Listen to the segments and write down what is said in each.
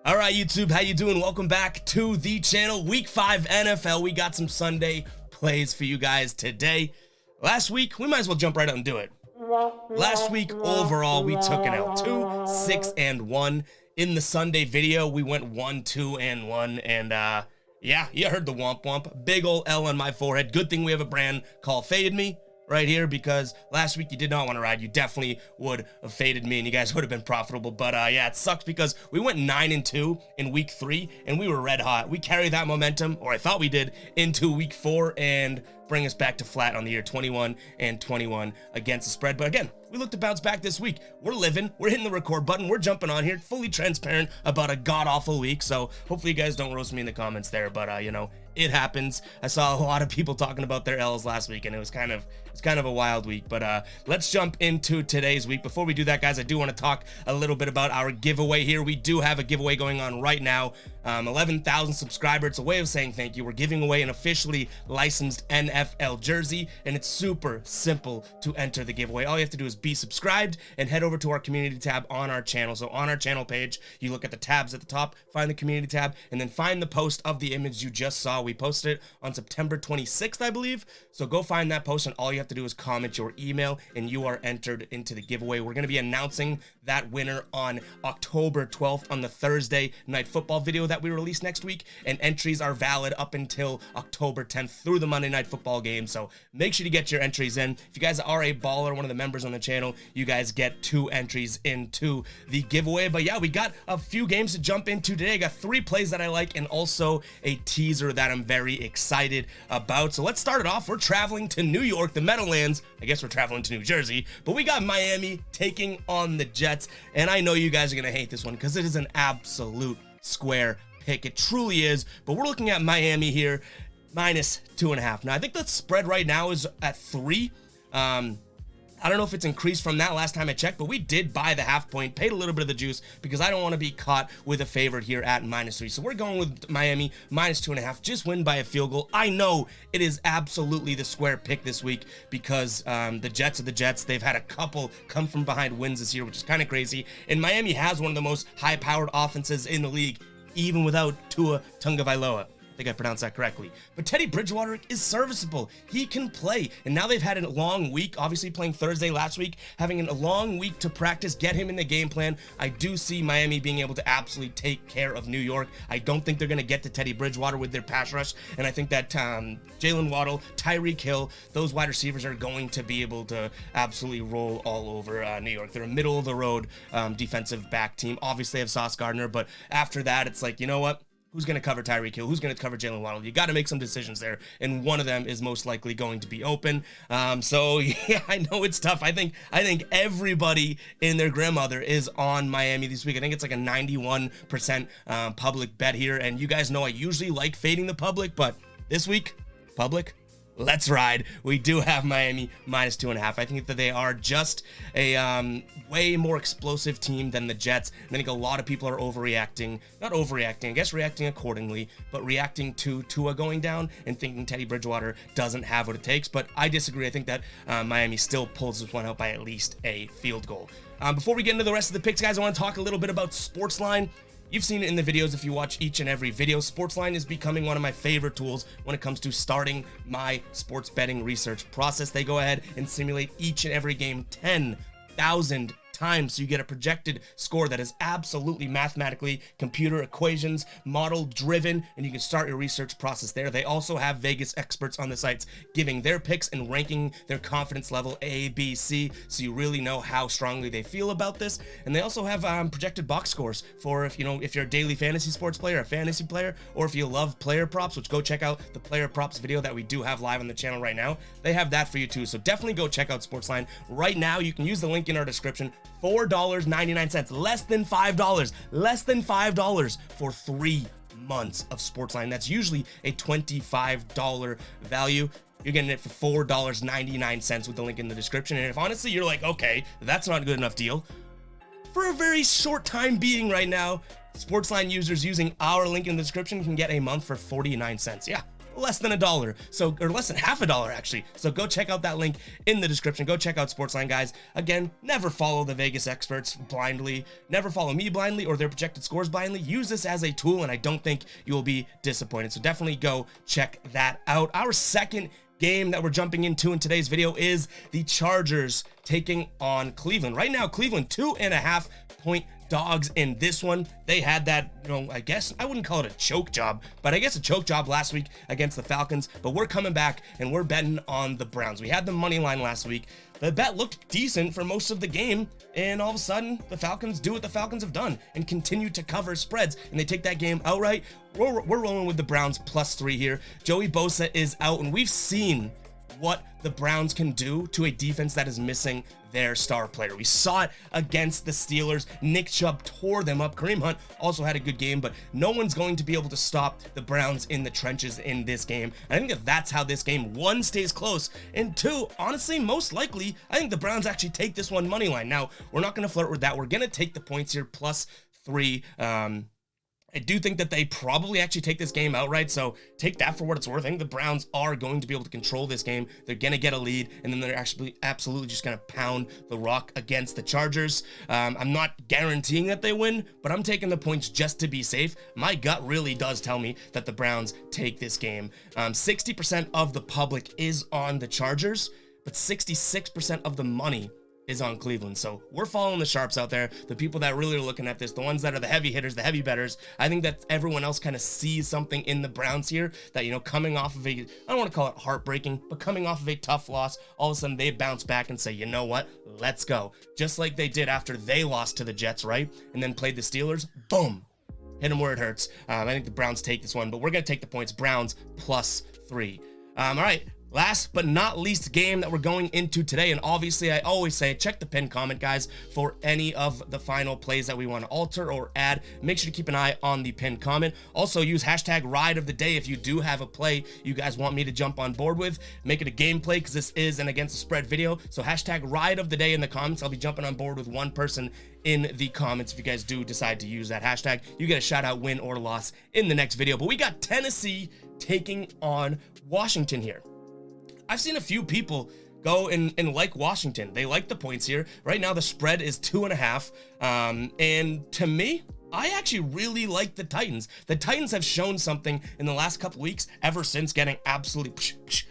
All right, YouTube, how you doing? Welcome back to the channel. Week 5 NFL. We got some Sunday plays for you guys today. Last week, we might as well jump right out and do it. Last week, overall, we took an L. 2-6-1. In the Sunday video, we went 1-2-1. And, yeah, you heard the womp womp. Big ol' L on my forehead. Good thing we have a brand called Fade Me right here, because last week you did not want to ride. You definitely would have faded me and you guys would have been profitable. But yeah, it sucks because we went 9-2 in week 3 and we were red hot. We carried that momentum, or I thought we did, into week 4 and bring us back to flat on the year, 21-21 against the spread. But again, we look to bounce back this week. We're living, we're hitting the record button, we're jumping on here, fully transparent about a god-awful week. So hopefully you guys don't roast me in the comments there, but you know, it happens. I saw a lot of people talking about their L's last week, and it was kind of a wild week. But let's jump into today's week. Before we do that, guys, I do want to talk a little bit about our giveaway here. We do have a giveaway going on right now. 11,000 subscribers. It's a way of saying thank you. We're giving away an officially licensed NFL jersey, and it's super simple to enter the giveaway. All you have to do is be subscribed and head over to our community tab on our channel. So on our channel page, you look at the tabs at the top, find the community tab, and then find the post of the image you just saw. We posted it on September 26th, I believe. So go find that post, and all you have to do is comment your email, and you are entered into the giveaway. We're going to be announcing that winner on October 12th on the Thursday Night Football video that we release next week, and entries are valid up until October 10th through the Monday Night Football game. So make sure to get your entries in. If you guys are a baller, one of the members on the channel, you guys get 2 entries into the giveaway. But yeah, we got a few games to jump into today. I got 3 plays that I like and also a teaser that I'm very excited about. So let's start it off. We're traveling to New York, the Meadowlands. I guess we're traveling to New Jersey, but we got Miami taking on the Jets. And I know you guys are going to hate this one because it is an absolute square pick. It truly is. But we're looking at Miami here, -2.5. Now, I think the spread right now is at 3. I don't know if it's increased from that last time I checked, but we did buy the half point, paid a little bit of the juice because I don't want to be caught with a favorite here at -3. So we're going with Miami -2.5, just win by a field goal. I know it is absolutely the square pick this week because the Jets are the Jets. They've had a couple come from behind wins this year, which is kind of crazy. And Miami has one of the most high-powered offenses in the league, even without Tua Tagovailoa. I think I pronounced that correctly. But Teddy Bridgewater is serviceable. He can play. And now they've had a long week, obviously playing Thursday last week, having a long week to practice, get him in the game plan. I do see Miami being able to absolutely take care of New York. I don't think they're going to get to Teddy Bridgewater with their pass rush. And I think that Jalen Waddle, Tyreek Hill, those wide receivers are going to be able to absolutely roll all over New York. They're a middle-of-the-road defensive back team. Obviously, they have Sauce Gardner, but after that, it's like, you know what? Who's going to cover Tyreek Hill? Who's going to cover Jalen Waddle? You got to make some decisions there, and one of them is most likely going to be open. So yeah, I know it's tough. I think everybody and their grandmother is on Miami this week. I think it's like a 91% public bet here, and you guys know I usually like fading the public, but this week, public, let's ride. We do have Miami -2.5. I think that they are just a way more explosive team than the Jets. And I think a lot of people are overreacting. Not overreacting, I guess reacting accordingly, but reacting to Tua going down and thinking Teddy Bridgewater doesn't have what it takes. But I disagree. I think that Miami still pulls this one out by at least a field goal. Before we get into the rest of the picks, guys, I want to talk a little bit about SportsLine. You've seen it in the videos if you watch each and every video. SportsLine is becoming one of my favorite tools when it comes to starting my sports betting research process. They go ahead and simulate each and every game 10,000 times, so you get a projected score that is absolutely mathematically computer equations model driven, and you can start your research process there. They also have Vegas experts on the sites giving their picks and ranking their confidence level A, B, C, so you really know how strongly they feel about this. And they also have projected box scores for if you're a daily fantasy sports player, a fantasy player, or if you love player props, which go check out the player props video that we do have live on the channel right now. They have that for you too, so definitely go check out SportsLine right now. You can use the link in our description. $4.99, less than $5 for 3 months of SportsLine. That's usually a $25 value. You're getting it for $4.99 with the link in the description. And if honestly you're like, okay, that's not a good enough deal, for a very short time being right now, SportsLine users using our link in the description can get a month for 49 cents. Yeah, less than $1, so, or less than half $1 actually. So go check out that link in the description. Go check out SportsLine, guys. Again, never follow the Vegas experts blindly, never follow me blindly or their projected scores blindly. Use this as a tool, and I don't think you will be disappointed. So definitely go check that out. Our second game that we're jumping into in today's video is the Chargers taking on Cleveland. Right now, Cleveland 2.5-point dogs in this one. They had that, I guess I wouldn't call it a choke job, but I guess a choke job last week against the Falcons. But we're coming back and we're betting on the Browns. We had the money line last week. The bet looked decent for most of the game, and all of a sudden the Falcons do what the Falcons have done and continue to cover spreads, and they take that game outright. We're rolling with the Browns +3 here. Joey Bosa is out, and we've seen what the Browns can do to a defense that is missing their star player. We saw it against the Steelers. Nick Chubb tore them up. Kareem Hunt also had a good game, but no one's going to be able to stop the Browns in the trenches in this game. And I think that that's how this game, one, stays close, and two, honestly, most likely, I think the Browns actually take this one money line. Now, we're not going to flirt with that. We're going to take the points here, +3. I do think that they probably actually take this game outright, so take that for what it's worth. I think the Browns are going to be able to control this game. They're going to get a lead, and then they're actually absolutely just going to pound the rock against the Chargers. I'm not guaranteeing that they win, but I'm taking the points just to be safe. My gut really does tell me that the Browns take this game. 60% of the public is on the Chargers, but 66% of the money is on Cleveland. So we're following the sharps out there, the people that really are looking at this, the ones that are the heavy hitters, the heavy bettors. I think that everyone else kind of sees something in the Browns here that, coming off of I don't want to call it heartbreaking, but coming off of a tough loss, all of a sudden they bounce back and say, you know what, let's go. Just like they did after they lost to the Jets, right? And then played the Steelers, boom, hit them where it hurts. I think the Browns take this one, but we're going to take the points. Browns +3. All right. Last but not least game that we're going into today, and obviously I always say check the pinned comment, guys, for any of the final plays that we want to alter or add. Make sure to keep an eye on the pinned comment. Also use hashtag RideoftheDay if you do have a play you guys want me to jump on board with. Make it a gameplay because this is an against the spread video. So hashtag RideoftheDay in the comments. I'll be jumping on board with one person in the comments. If you guys do decide to use that hashtag, you get a shout out, win or loss, in the next video. But we got Tennessee taking on Washington here. I've seen a few people go and like Washington. They like the points here. Right now, the spread is 2.5. And to me, I actually really like the Titans. The Titans have shown something in the last couple weeks ever since getting absolutely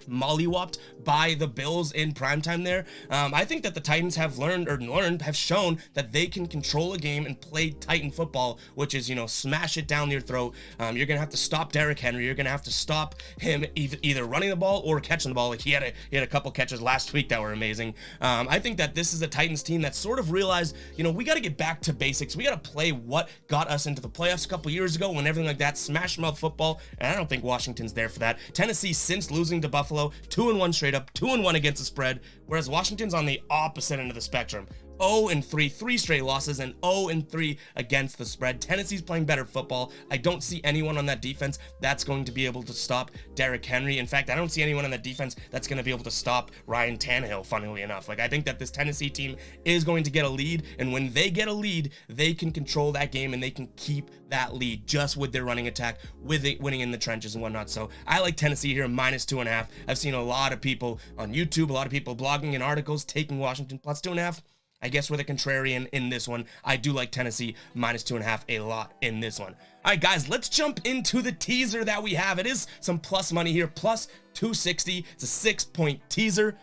mollywopped by the Bills in primetime there. I think that the Titans have have shown that they can control a game and play Titan football, which is, smash it down your throat. You're going to have to stop Derrick Henry. You're going to have to stop him either running the ball or catching the ball. Like he had a couple catches last week that were amazing. I think that this is a Titans team that sort of realized, we got to get back to basics. We got to play what got us into the playoffs a couple years ago when everything like that, smash mouth football, and I don't think Washington's there for that. Tennessee, since losing to Buffalo, 2-1 straight up, 2-1 against the spread, whereas Washington's on the opposite end of the spectrum. 0-3, 3 straight losses, and 0-3 against the spread. Tennessee's playing better football. I don't see anyone on that defense that's going to be able to stop Derrick Henry. In fact, I don't see anyone on that defense that's going to be able to stop Ryan Tannehill, funnily enough. I think that this Tennessee team is going to get a lead, and when they get a lead, they can control that game, and they can keep that lead just with their running attack, with it winning in the trenches and whatnot. So I like Tennessee here, -2.5. I've seen a lot of people on YouTube, a lot of people blogging in articles taking Washington +2.5. I guess we're the contrarian in this one. I do like Tennessee -2.5 a lot in this one. All right, guys, let's jump into the teaser that we have. It is some plus money here, +260. It's a 6-point teaser.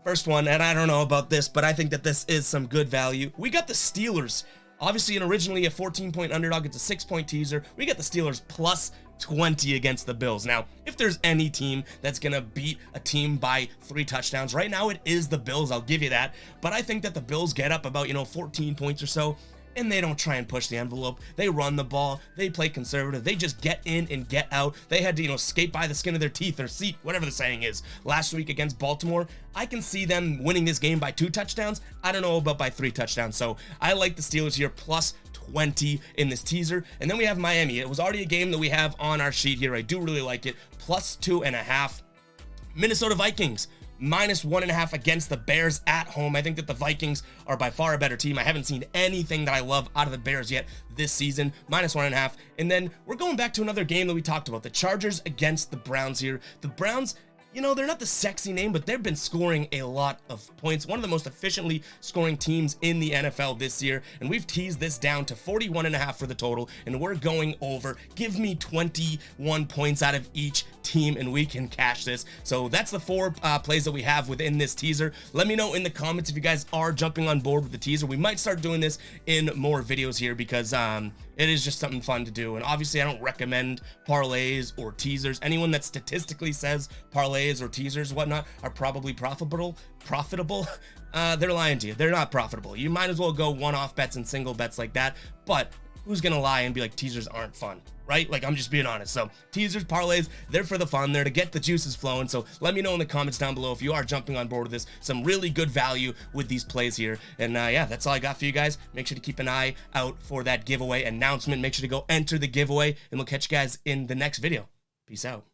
First one, and I don't know about this, but I think that this is some good value. We got the Steelers. Obviously, and originally a 14-point underdog. It's a 6-point teaser. We got the Steelers +20 against the Bills. Now, if there's any team that's going to beat a team by 3 touchdowns, right now it is the Bills. I'll give you that. But I think that the Bills get up about, 14 points or so, and they don't try and push the envelope. They run the ball. They play conservative. They just get in and get out. They had to, skate by the skin of their teeth or seat, whatever the saying is. Last week against Baltimore, I can see them winning this game by 2 touchdowns. I don't know about by 3 touchdowns. So I like the Steelers here, +20 in this teaser. And then we have Miami. It was already a game that we have on our sheet here. I do really like it, +2.5. Minnesota Vikings, -1.5 against the Bears at home. I think that the Vikings are by far a better team. I haven't seen anything that I love out of the Bears yet this season. -1.5. And then we're going back to another game that we talked about, the Chargers against the Browns here. The Browns, you know, they're not the sexy name, but they've been scoring a lot of points. One of the most efficiently scoring teams in the NFL this year. And we've teased this down to 41.5 for the total. And we're going over. Give me 21 points out of each team and we can cash this. So that's the 4 plays that we have within this teaser. Let me know in the comments if you guys are jumping on board with the teaser. We might start doing this in more videos here because it is just something fun to do. And obviously I don't recommend parlays or teasers. Anyone that statistically says parlays or teasers whatnot are probably profitable, they're lying to you. They're not profitable. You might as well go one-off bets and single bets like that. But who's gonna lie and be like teasers aren't fun, right? Like, I'm just being honest. So teasers, parlays, they're for the fun. They're to get the juices flowing. So let me know in the comments down below if you are jumping on board with this. Some really good value with these plays here. And yeah, that's all I got for you guys. Make sure to keep an eye out for that giveaway announcement. Make sure to go enter the giveaway and we'll catch you guys in the next video. Peace out.